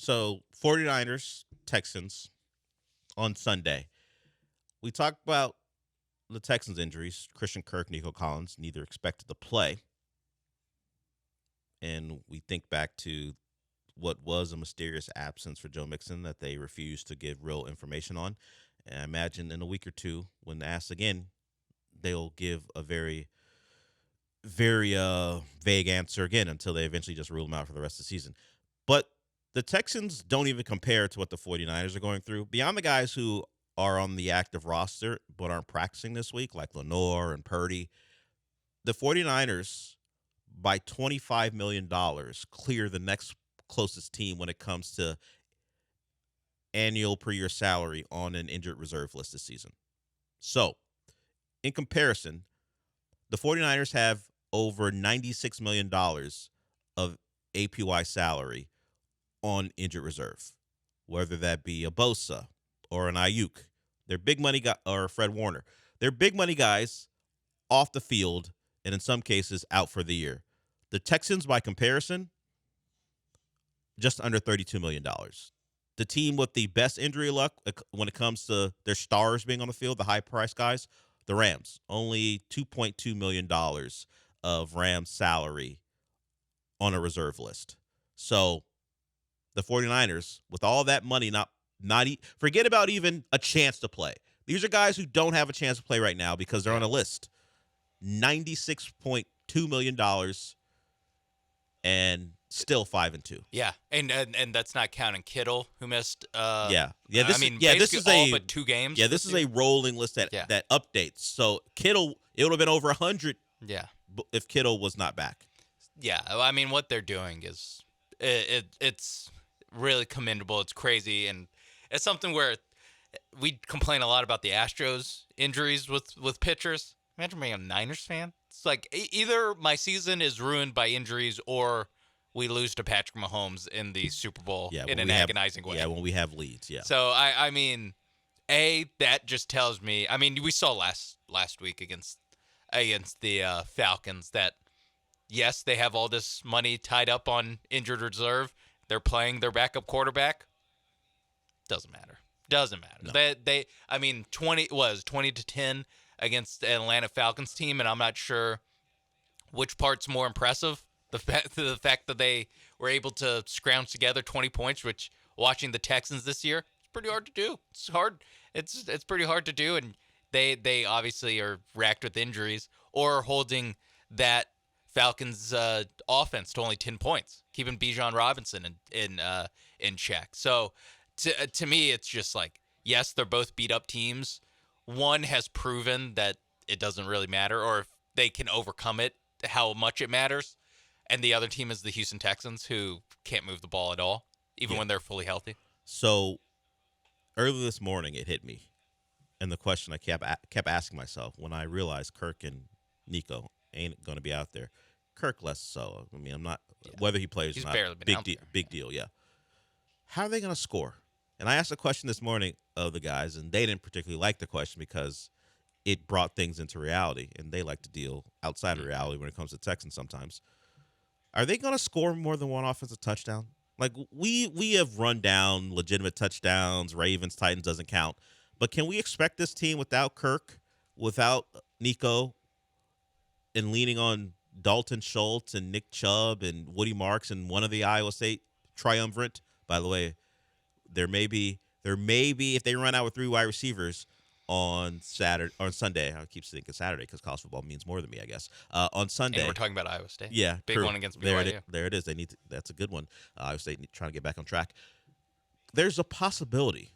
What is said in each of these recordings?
So 49ers, Texans on Sunday. We talked about the Texans injuries. Christian Kirk, Nico Collins, neither expected to play. And we think back to what was a mysterious absence for Joe Mixon that they refused to give real information on. And I imagine in a week or two, when asked again, they'll give a very, very vague answer again until they eventually just rule them out for the rest of the season. But the Texans don't even compare to what the 49ers are going through. Beyond the guys who are on the active roster but aren't practicing this week, like Lenore and Purdy, the 49ers, by $25 million, clear the next closest team when it comes to annual per year salary on an injured reserve list this season. So, in comparison, the 49ers have over $96 million of APY salary on injured reserve, whether that be a Bosa or an Ayuk. They're big money guy, or Fred Warner. They're big money guys off the field and in some cases out for the year. The Texans, by comparison, just under $32 million. The team with the best injury luck when it comes to their stars being on the field, the high-priced guys, the Rams, only $2.2 million of Rams salary on a reserve list. So the 49ers, with all that money, forget about even a chance to play. These are guys who don't have a chance to play right now because they're on a list. $96.2 million and still 5-2. Yeah, and that's not counting Kittle, who missed. This is all but 2 games. Yeah, this is a rolling list that updates. So Kittle, it would have been over 100. Yeah, if Kittle was not back. Yeah, I mean, what they're doing is it's really commendable. It's crazy, and it's something where we complain a lot about the Astros injuries with pitchers. Imagine being a Niners fan. It's like either my season is ruined by injuries or we lose to Patrick Mahomes in the Super Bowl in an agonizing way. Yeah, when we have leads, yeah. So, I mean, that just tells me, I mean, we saw last week against the Falcons that, yes, they have all this money tied up on injured reserve. They're playing their backup quarterback. Doesn't matter. No. They 20-10 against an Atlanta Falcons team, and I'm not sure which part's more impressive. The fact that they were able to scrounge together 20 points, which watching the Texans this year, it's pretty hard to do. It's hard. It's pretty hard to do, and they obviously are racked with injuries or holding that Falcons offense to only 10 points, keeping Bijan Robinson in check. So to me, it's just like, yes, they're both beat up teams. One has proven that it doesn't really matter, or if they can overcome it, how much it matters. And the other team is the Houston Texans, who can't move the ball at all, even when they're fully healthy. So early this morning, it hit me. And the question I kept asking myself when I realized Kirk and Nico ain't going to be out there. Kirk less so. I mean, I'm not whether he plays or not. Barely been out there. Big deal, yeah. How are they going to score? And I asked a question this morning of the guys, and they didn't particularly like the question because it brought things into reality, and they like to deal outside of reality when it comes to Texans sometimes. Are they going to score more than one offensive touchdown? Like, we have run down legitimate touchdowns, Ravens, Titans doesn't count. But can we expect this team without Kirk, without Nico, and leaning on Dalton Schultz and Nick Chubb and Woody Marks and one of the Iowa State triumvirate? By the way, there may be if they run out with 3 wide receivers on Sunday. I keep thinking Saturday because college football means more than me, I guess. On Sunday, and we're talking about Iowa State. Yeah, big true. one against BYU. There it is. That's a good one. Iowa State trying to get back on track. There's a possibility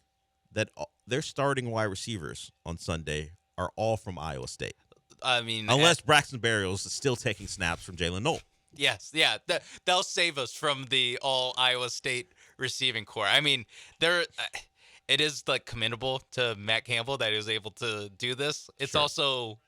that their starting wide receivers on Sunday are all from Iowa State. I mean, unless Braxton Berrios is still taking snaps from Jaylin Noel. Yes, yeah, they'll save us from the all Iowa State receiving core. I mean, it is like commendable to Matt Campbell that he was able to do this. It's also,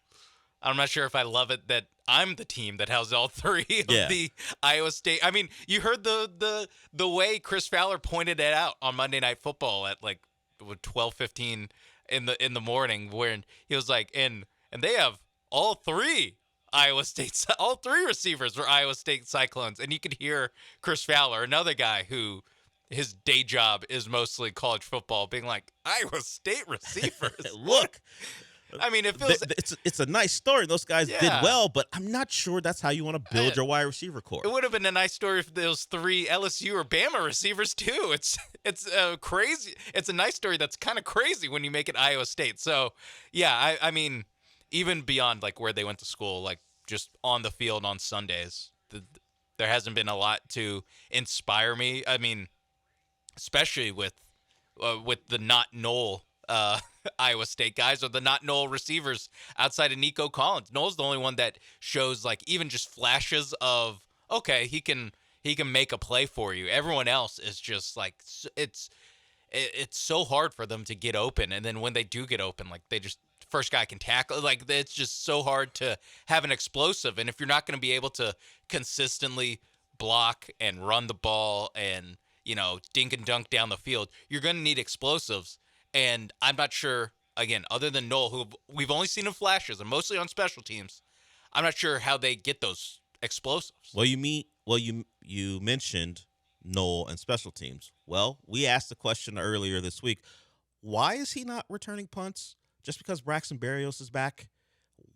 I'm not sure if I love it that I'm the team that has all 3 of the Iowa State. I mean, you heard the way Chris Fowler pointed it out on Monday Night Football at like 12:15 in the morning, where he was like, and they have all 3 receivers were Iowa State Cyclones, and you could hear Chris Fowler, another guy who his day job is mostly college football, being like Iowa State receivers. Look, I mean, it feels it's a nice story. Those guys did yeah. well, but I'm not sure that's how you want to build your wide receiver core. It would have been a nice story if those 3 LSU or Bama receivers too. It's crazy. It's a nice story that's kind of crazy when you make it Iowa State. So yeah, I mean, even beyond like where they went to school, like just on the field on Sundays, there hasn't been a lot to inspire me. I mean, especially with the not Noel Iowa State guys or the not Noel receivers outside of Nico Collins. Noel's the only one that shows like even just flashes of okay, he can make a play for you. Everyone else is just like it's so hard for them to get open, and then when they do get open, like they just first guy can tackle. Like it's just so hard to have an explosive, and if you're not going to be able to consistently block and run the ball and dink and dunk down the field, you're going to need explosives. And I'm not sure, again, other than Noel, who we've only seen in flashes and mostly on special teams, I'm not sure how they get those explosives. Well, you mentioned Noel and special teams. Well, we asked the question earlier this week, why is he not returning punts? Just because Braxton Berrios is back?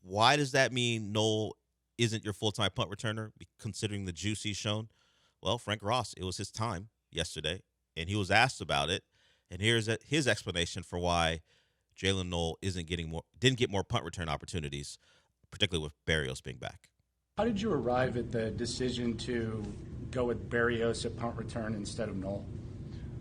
Why does that mean Noel isn't your full-time punt returner, considering the juice he's shown? Well, Frank Ross, it was his time yesterday, and he was asked about it. And here's his explanation for why Jaylin Noel didn't get more punt return opportunities, particularly with Berrios being back. How did you arrive at the decision to go with Berrios at punt return instead of Noel?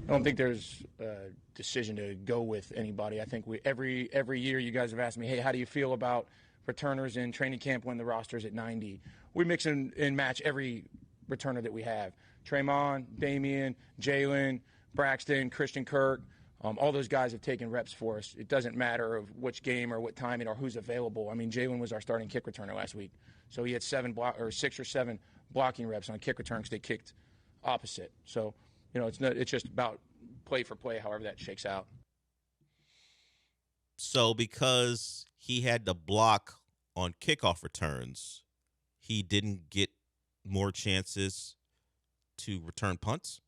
I don't think there's a decision to go with anybody. I think every year you guys have asked me, hey, how do you feel about returners in training camp when the roster's at 90? We mix and match every returner that we have. Tremon, Damian, Jaylin, Braxton, Christian Kirk, all those guys have taken reps for us. It doesn't matter of which game or what time or who's available. I mean, Jaylin was our starting kick returner last week, so he had 6 or 7 blocking reps on kick return because they kicked opposite. So, it's just about play for play, however that shakes out. So because he had to block on kickoff returns, he didn't get more chances to return punts?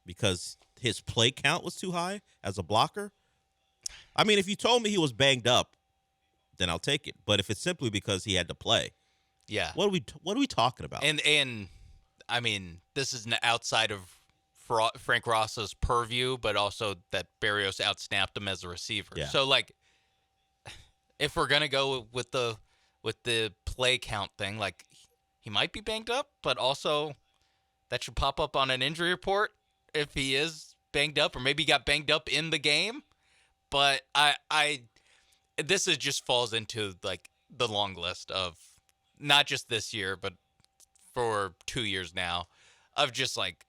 Because his play count was too high as a blocker? I mean, if you told me he was banged up, then I'll take it. But if it's simply because he had to play, yeah, what are we talking about? And I mean, this is outside of Frank Ross's purview, but also that Berrios outsnapped him as a receiver. Yeah. So like, if we're gonna go with the play count thing, like he might be banged up, but also that should pop up on an injury report if he is banged up, or maybe he got banged up in the game. But this just falls into like the long list of not just this year, but for 2 years now, of just like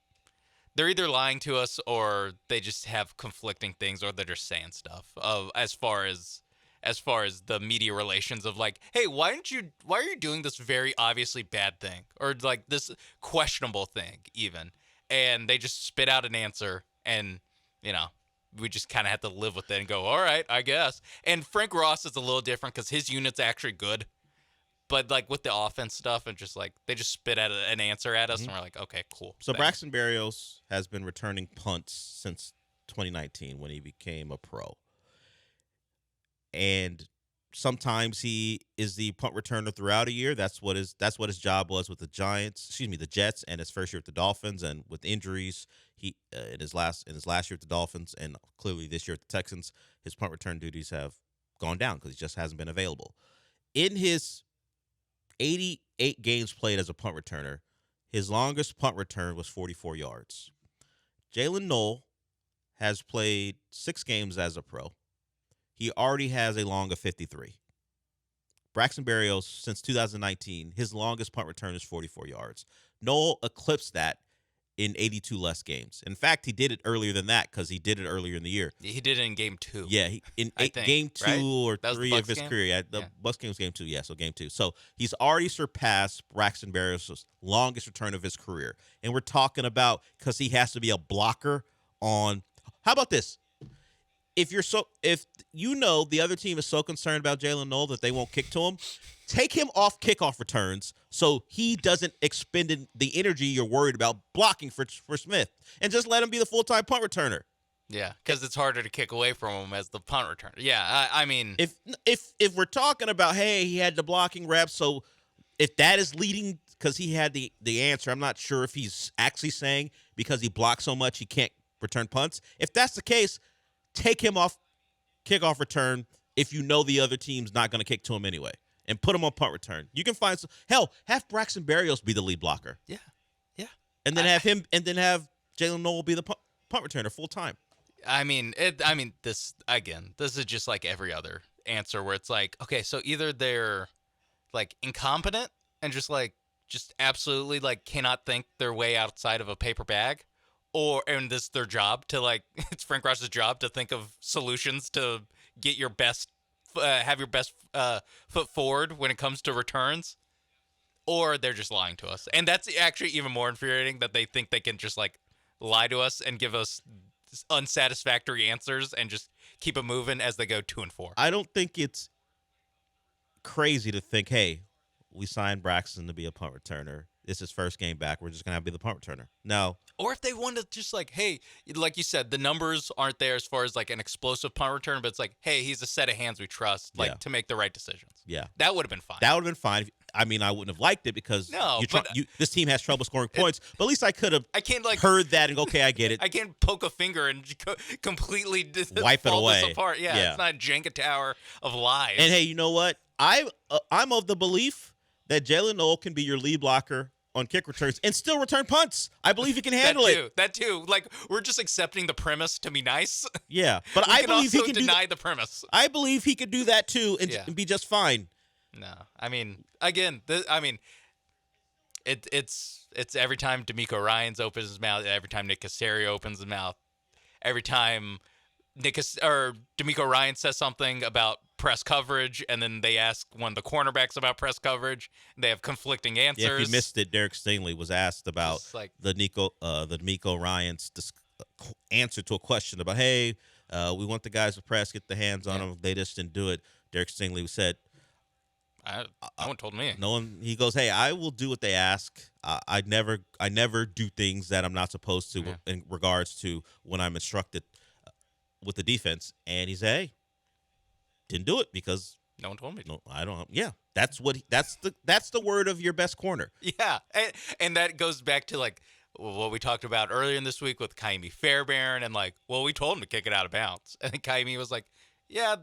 they're either lying to us or they just have conflicting things, or they're just saying stuff of as far as the media relations of like, hey, why are you doing this very obviously bad thing, or like this questionable thing even? And they just spit out an answer, and we just kind of have to live with it and go, all right, I guess. And Frank Ross is a little different because his unit's actually good, but like with the offense stuff, and just like they just spit out an answer at us, and we're like, okay, cool. So thanks. Braxton Berrios has been returning punts since 2019 when he became a pro. And sometimes he is the punt returner throughout a year. That's what his job was with the Jets, and his first year with the Dolphins. And with injuries, he in his last year with the Dolphins, and clearly this year at the Texans, his punt return duties have gone down because he just hasn't been available. In his 88 games played as a punt returner, his longest punt return was 44 yards. Jaylin Noel has played 6 games as a pro. He already has a long of 53. Braxton Berrios, since 2019, his longest punt return is 44 yards. Noel eclipsed that in 82 less games. In fact, he did it earlier than that because he did it earlier in the year. He did it in game 2. Yeah, game 2 right? or 3 of his career. Yeah, the Bucs game was game 2. Yeah, so game 2. So he's already surpassed Braxton Berrios' longest return of his career. And we're talking about because he has to be a blocker on. How about this? If the other team is so concerned about Jaylin Noel that they won't kick to him, take him off kickoff returns so he doesn't expend the energy you're worried about blocking for Smith, and just let him be the full-time punt returner. Yeah, because it's harder to kick away from him as the punt returner. Yeah, I mean, if we're talking about, hey, he had the blocking reps, so if that is leading because he had the answer, I'm not sure if he's actually saying because he blocked so much he can't return punts. If that's the case, take him off kickoff return if you know the other team's not going to kick to him anyway, and put him on punt return. You can find have Braxton Berrios be the lead blocker. Yeah, and then have Jaylin Noel be the punt returner full time. I mean, this is just like every other answer where it's like, okay, so either they're like incompetent and just absolutely like cannot think their way outside of a paper bag, and this is their job to like it's Frank Ross's job to think of solutions to get your best have your best foot forward when it comes to returns, or they're just lying to us. And that's actually even more infuriating that they think they can just like lie to us and give us unsatisfactory answers and just keep it moving as they go 2-4. I don't think it's crazy to think, hey, we signed Braxton to be a punt returner. It's his first game back. We're just going to be the punt returner. No. Or if they want to just like, hey, like you said, the numbers aren't there as far as like an explosive punt return, but it's like, hey, he's a set of hands we trust to make the right decisions. Yeah. That would have been fine. That would have been fine. I mean, I wouldn't have liked it because this team has trouble scoring points, but at least I could have heard that and go, okay, I get it. I can't poke a finger and completely wipe it away. This apart. Yeah, it's not a Jenga tower of lies. And hey, you know what? I'm of the belief that Jaylin Noel can be your lead blocker on kick returns and still return punts. I believe he can handle it. That too. Like, we're just accepting the premise to be nice. Yeah, but I believe he can deny the premise. I believe he could do that too and be just fine. No, I mean, again, it's every time D'Amico Ryans opens his mouth, every time Nick Caserio opens his mouth, every time D'Amico Ryans says something about press coverage, and then they ask one of the cornerbacks about press coverage. They have conflicting answers. Yeah, if you missed it, Derek Stingley was asked about the D'Amico Ryans answer to a question about, hey, we want the guys to press, get the hands on them. They just didn't do it. Derek Stingley said, no one told me. No one. He goes, hey, I will do what they ask. I never do things that I'm not supposed to in regards to when I'm instructed with the defense. And he said, hey, didn't do it because no one told me. No, I don't. Yeah, that's the word of your best corner. Yeah, and that goes back to like what we talked about earlier in this week with Kaimi Fairbairn, and like, well, we told him to kick it out of bounds, and Kaimi was like, yeah,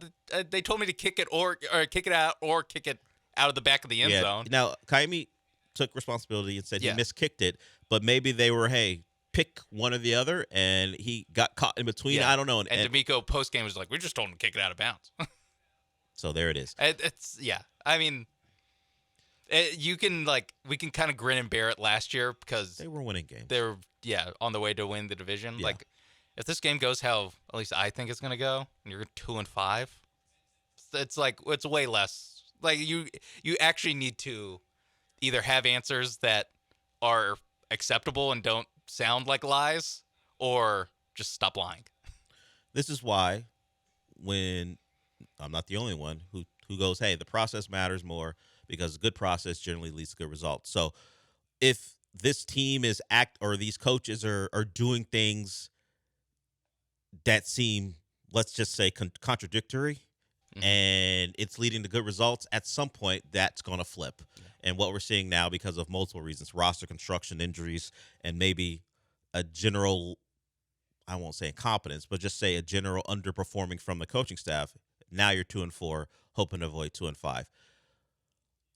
they told me to kick it or kick it out or kick it out of the back of the end zone. Now, Kaimi took responsibility and said he miskicked it, but maybe they were, hey, pick one or the other, and he got caught in between. I don't know. And D'Amico post-game was like, we just told him to kick it out of bounds. So there it is. I mean, we can kind of grin and bear it last year because they were winning games. They were on the way to win the division. Yeah. Like, if this game goes how at least I think it's gonna go, and you're 2-5, it's way less. Like you actually need to either have answers that are acceptable and don't sound like lies, or just stop lying. This is why when I'm not the only one who goes, hey, the process matters more because a good process generally leads to good results. So if this team is these coaches are doing things that seem, let's just say, contradictory, and it's leading to good results, at some point that's going to flip. Yeah. And what we're seeing now, because of multiple reasons, roster construction, injuries, and maybe a general, I won't say incompetence, but just say a general underperforming from the coaching staff, now you're 2-4, hoping to avoid 2-5.